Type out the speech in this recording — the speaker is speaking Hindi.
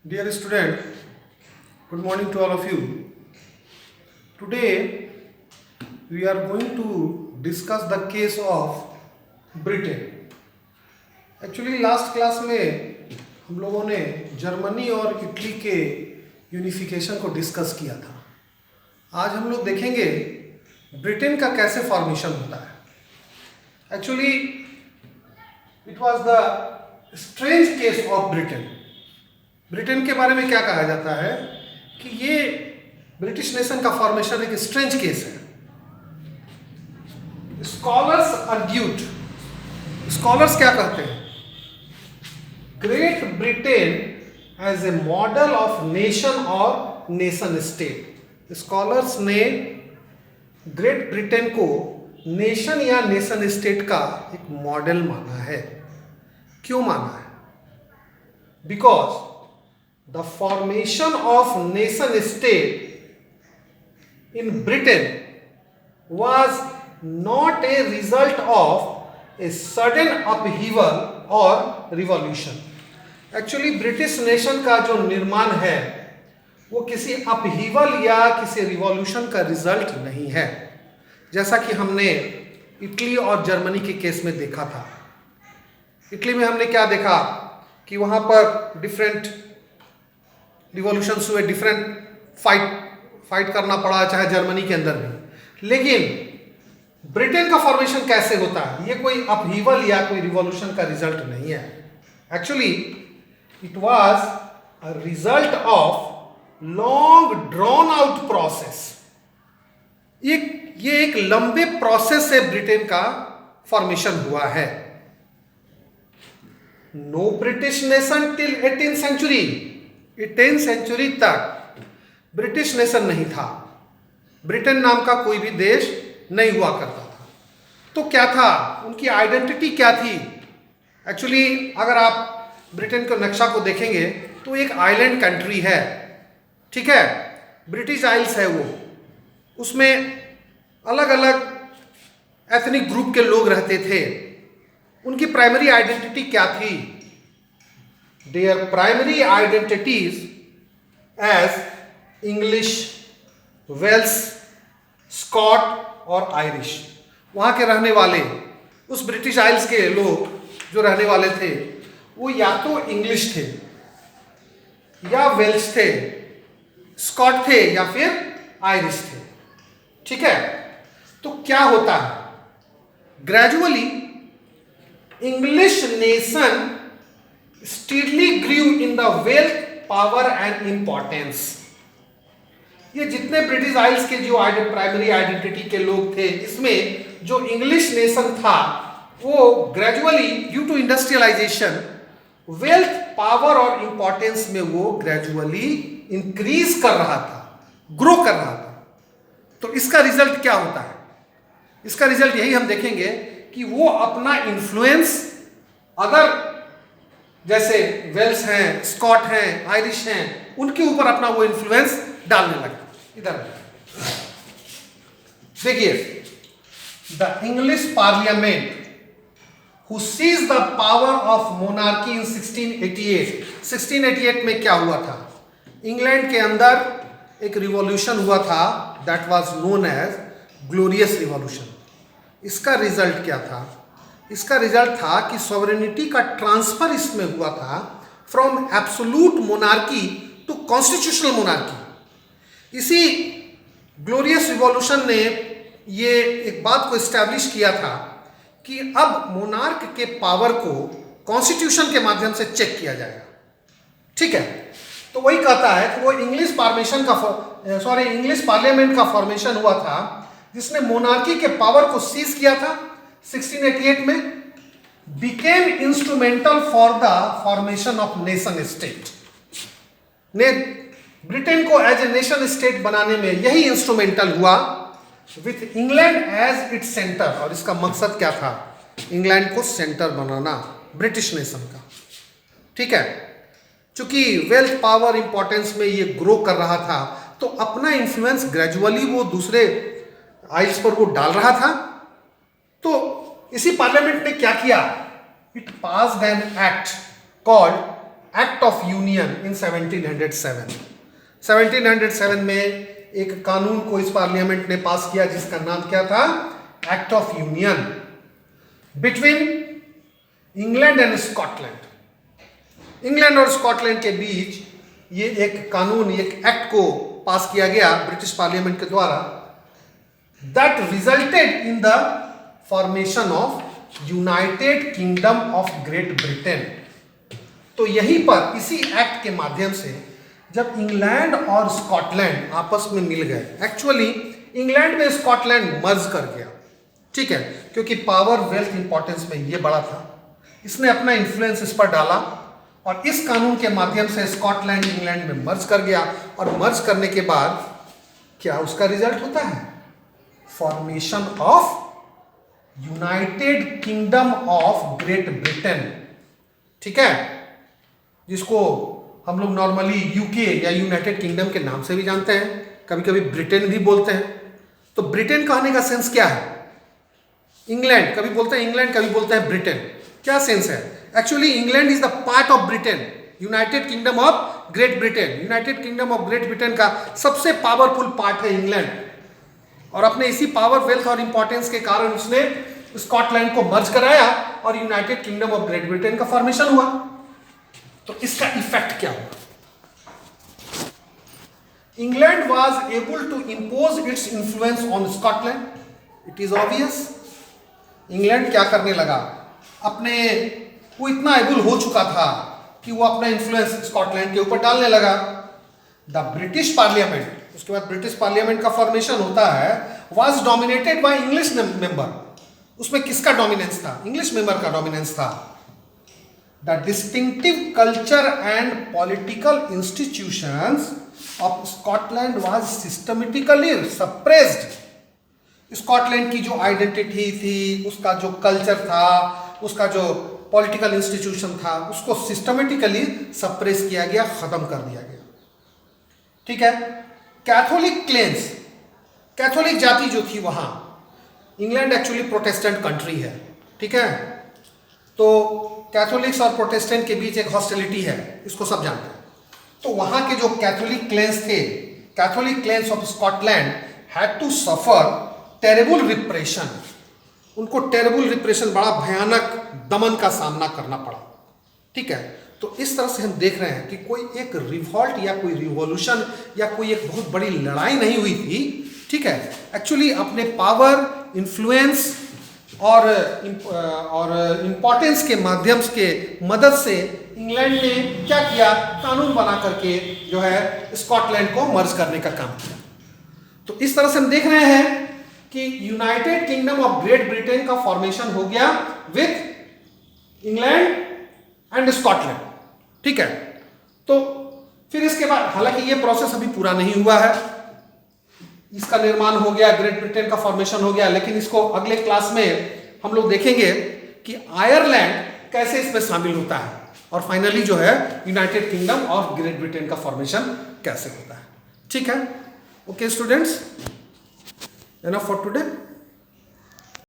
Dear student, good morning to all of you. Today we are going to discuss the case of Britain. Actually last class में हम लोगों ने जर्मनी और इटली के यूनिफिकेशन को डिस्कस किया था. आज हम लोग देखेंगे ब्रिटेन का कैसे फॉर्मेशन होता है. Actually it was the strange case of Britain. Britain के बारे में क्या कहा जाता है कि ये ब्रिटिश नेशन का फॉर्मेशन एक स्ट्रेंज केस है. स्कॉलर्स आर्ग्यूड, स्कॉलर्स क्या कहते हैं, Great Britain as a model of nation और नेशन स्टेट. स्कॉलर्स ने ग्रेट ब्रिटेन को नेशन या नेशन स्टेट का एक मॉडल माना है. क्यों माना है? Because the formation of nation state in Britain was not a result of a sudden upheaval or revolution. Actually British nation का जो निर्माण है वो किसी अपहीवल या किसी रिवॉल्यूशन का रिजल्ट नहीं है, जैसा कि हमने इटली और जर्मनी के केस में देखा था. इटली में हमने क्या देखा कि वहाँ पर डिफरेंट रिवॉल्यूशंस हुए, डिफरेंट फाइट करना पड़ा, चाहे जर्मनी के अंदर भी. लेकिन ब्रिटेन का फॉर्मेशन कैसे होता है, ये कोई अपहीवल या कोई रिवॉल्यूशन का रिजल्ट नहीं है. Actually it was a result of long drawn out process. ये एक लंबे प्रोसेस से ब्रिटेन का फॉर्मेशन हुआ है. No British nation till 18th century. 18th century तक ब्रिटिश नेशन नहीं था. ब्रिटेन नाम का कोई भी देश नहीं हुआ करता था. तो क्या था, उनकी आइडेंटिटी क्या थी? एक्चुअली अगर आप ब्रिटेन के नक्शा को देखेंगे तो एक आइलैंड कंट्री है, ठीक है, ब्रिटिश आइल्स है वो. उसमें अलग अलग एथनिक ग्रुप के लोग रहते थे. उनकी प्राइमरी आइडेंटिटी क्या थी? Their primary identities as English, Welsh, Scot और Irish. वहाँ के रहने वाले, उस ब्रिटिश आइल्स के लोग जो रहने वाले थे वो या तो इंग्लिश थे या वेल्श थे, स्कॉट थे या फिर आयरिश थे. ठीक है. तो क्या होता है, gradually English nation steadily grew in the wealth, power and importance. ये जितने ब्रिटिश आइल्स के जो प्राइमरी आइडेंटिटी के लोग थे, इसमें जो इंग्लिश नेशन था वो gradually due to industrialisation wealth, power और इंपॉर्टेंस में वो ग्रेजुअली इंक्रीज कर रहा था, ग्रो कर रहा था. तो इसका रिजल्ट क्या होता है? इसका रिजल्ट यही हम देखेंगे कि वो अपना इन्फ्लुएंस अदर जैसे वेल्स हैं, स्कॉट हैं, आयरिश हैं, उनके ऊपर अपना वो इन्फ्लुएंस डालने लगा. इधर देखिए, the English parliament who seize the power of monarchy in 1688. 1688 में क्या हुआ था? इंग्लैंड के अंदर एक रिवॉल्यूशन हुआ था, that was known as Glorious Revolution. इसका रिजल्ट क्या था? इसका रिजल्ट था कि सॉवरेनिटी का ट्रांसफर इसमें हुआ था from absolute monarchy to constitutional monarchy. इसी ग्लोरियस रिवॉल्यूशन ने ये एक बात को एस्टैब्लिश किया था कि अब मोनार्क के पावर को कॉन्स्टिट्यूशन के माध्यम से चेक किया जाएगा. ठीक है. तो वही कहता है कि वो इंग्लिश पार्लियामेंट का फॉर्मेशन हुआ था जिसने मोनार्की के पावर को सीज किया था 1688 में, became instrumental for the formation of nation state. ने ब्रिटेन को एज ए नेशन स्टेट बनाने में यही इंस्ट्रूमेंटल हुआ, with England as its centre. और इसका मकसद क्या था? इंग्लैंड को सेंटर बनाना ब्रिटिश नेशन का. ठीक है. चूंकि वेल्थ, पावर, इंपॉर्टेंस में ये ग्रो कर रहा था तो अपना इन्फ्लुएंस ग्रेजुअली वो दूसरे आइल्स पर वो डाल रहा था. तो इसी पार्लियामेंट ने क्या किया? It passed an act called act of union in 1707। 1707 में एक कानून को इस पार्लियामेंट ने पास किया जिसका नाम क्या था? Act of union between England and Scotland. England और स्कॉटलैंड के बीच ये एक कानून, एक एक्ट को पास किया गया ब्रिटिश पार्लियामेंट के द्वारा, that resulted in the formation of United Kingdom of Great Britain. तो यहीं पर इसी एक्ट के माध्यम से जब इंग्लैंड और स्कॉटलैंड आपस में मिल गए, एक्चुअली इंग्लैंड में स्कॉटलैंड मर्ज कर गया, ठीक है, क्योंकि पावर वेल्थ इंपॉर्टेंस में ये बड़ा था, इसने अपना इन्फ्लुएंस इस पर डाला और इस कानून के माध्यम से स्कॉटलैंड इंग्लैंड में मर्ज कर गया। और मर्ज करने के बाद क्या उसका रिजल्ट होता है? Formation of United Kingdom of Great Britain, ठीक है, जिसको हम लोग नॉर्मली यूके या यूनाइटेड किंगडम के नाम से भी जानते हैं, कभी कभी ब्रिटेन भी बोलते हैं। तो ब्रिटेन कहने का सेंस क्या है? इंग्लैंड, कभी बोलते हैं इंग्लैंड, कभी बोलते हैं ब्रिटेन। क्या सेंस है? Actually England is the part of Britain, United Kingdom of Great Britain. United Kingdom of Great Britain का सबसे पावरफुल पार्ट है इंग्लैंड, और अपने इसी पावर वेल्थ और इंपॉर्टेंस के कारण उसने स्कॉटलैंड को मर्ज कराया और United Kingdom of Great Britain का फॉर्मेशन हुआ। तो इसका इफेक्ट क्या हुआ? England was able to impose its influence on Scotland. It is obvious, England क्या करने लगा, वो इतना एबल हो चुका था कि वो अपना इंफ्लुएंस स्कॉटलैंड के ऊपर डालने लगा। द ब्रिटिश पार्लियामेंट, उसके बाद ब्रिटिश पार्लियामेंट का फॉर्मेशन होता है, was dominated by English member. उसमें किसका डोमिनेंस था? इंग्लिश मेंबर का डोमिनेंस था। The distinctive culture and political institutions of Scotland was systematically suppressed. Scotland की जो आइडेंटिटी थी, उसका जो कल्चर था, उसका जो पॉलिटिकल इंस्टीट्यूशन था, उसको सिस्टमेटिकली सप्रेस किया गया, खत्म कर दिया गया, ठीक है। कैथोलिक क्लेंस, कैथोलिक जाति जो थी वहां, इंग्लैंड एक्चुअली प्रोटेस्टेंट कंट्री है, ठीक है, तो कैथोलिक्स और प्रोटेस्टेंट के बीच एक हॉस्टिलिटी है, इसको सब जानते हैं। तो वहां के जो कैथोलिक क्लेंस थे, Catholic clans of Scotland had to suffer terrible repression. उनको टेरेबल रिप्रेशन, बड़ा भयानक दमन का सामना करना पड़ा, ठीक है। तो इस तरह से हम देख रहे हैं कि कोई एक रिवॉल्ट या कोई रिवॉल्यूशन या कोई एक बहुत बड़ी लड़ाई नहीं हुई थी, ठीक है। एक्चुअली अपने पावर, इन्फ्लुएंस और इम्पोर्टेंस के माध्यम के मदद से इंग्लैंड ने क्या किया, कानून बना करके जो है स्कॉटलैंड को मर्ज करने का काम किया। तो इस तरह से हम देख रहे हैं कि United Kingdom of Great Britain का फॉर्मेशन हो गया विथ इंग्लैंड एंड स्कॉटलैंड, ठीक है। तो फिर इसके बाद, हालांकि ये प्रोसेस अभी पूरा नहीं हुआ है, इसका निर्माण हो गया, ग्रेट ब्रिटेन का फॉर्मेशन हो गया, लेकिन इसको अगले क्लास में हम लोग देखेंगे कि आयरलैंड कैसे इसमें शामिल होता है और फाइनली जो है United Kingdom of Great Britain का फॉर्मेशन कैसे होता है, ठीक है। Okay students, enough for today.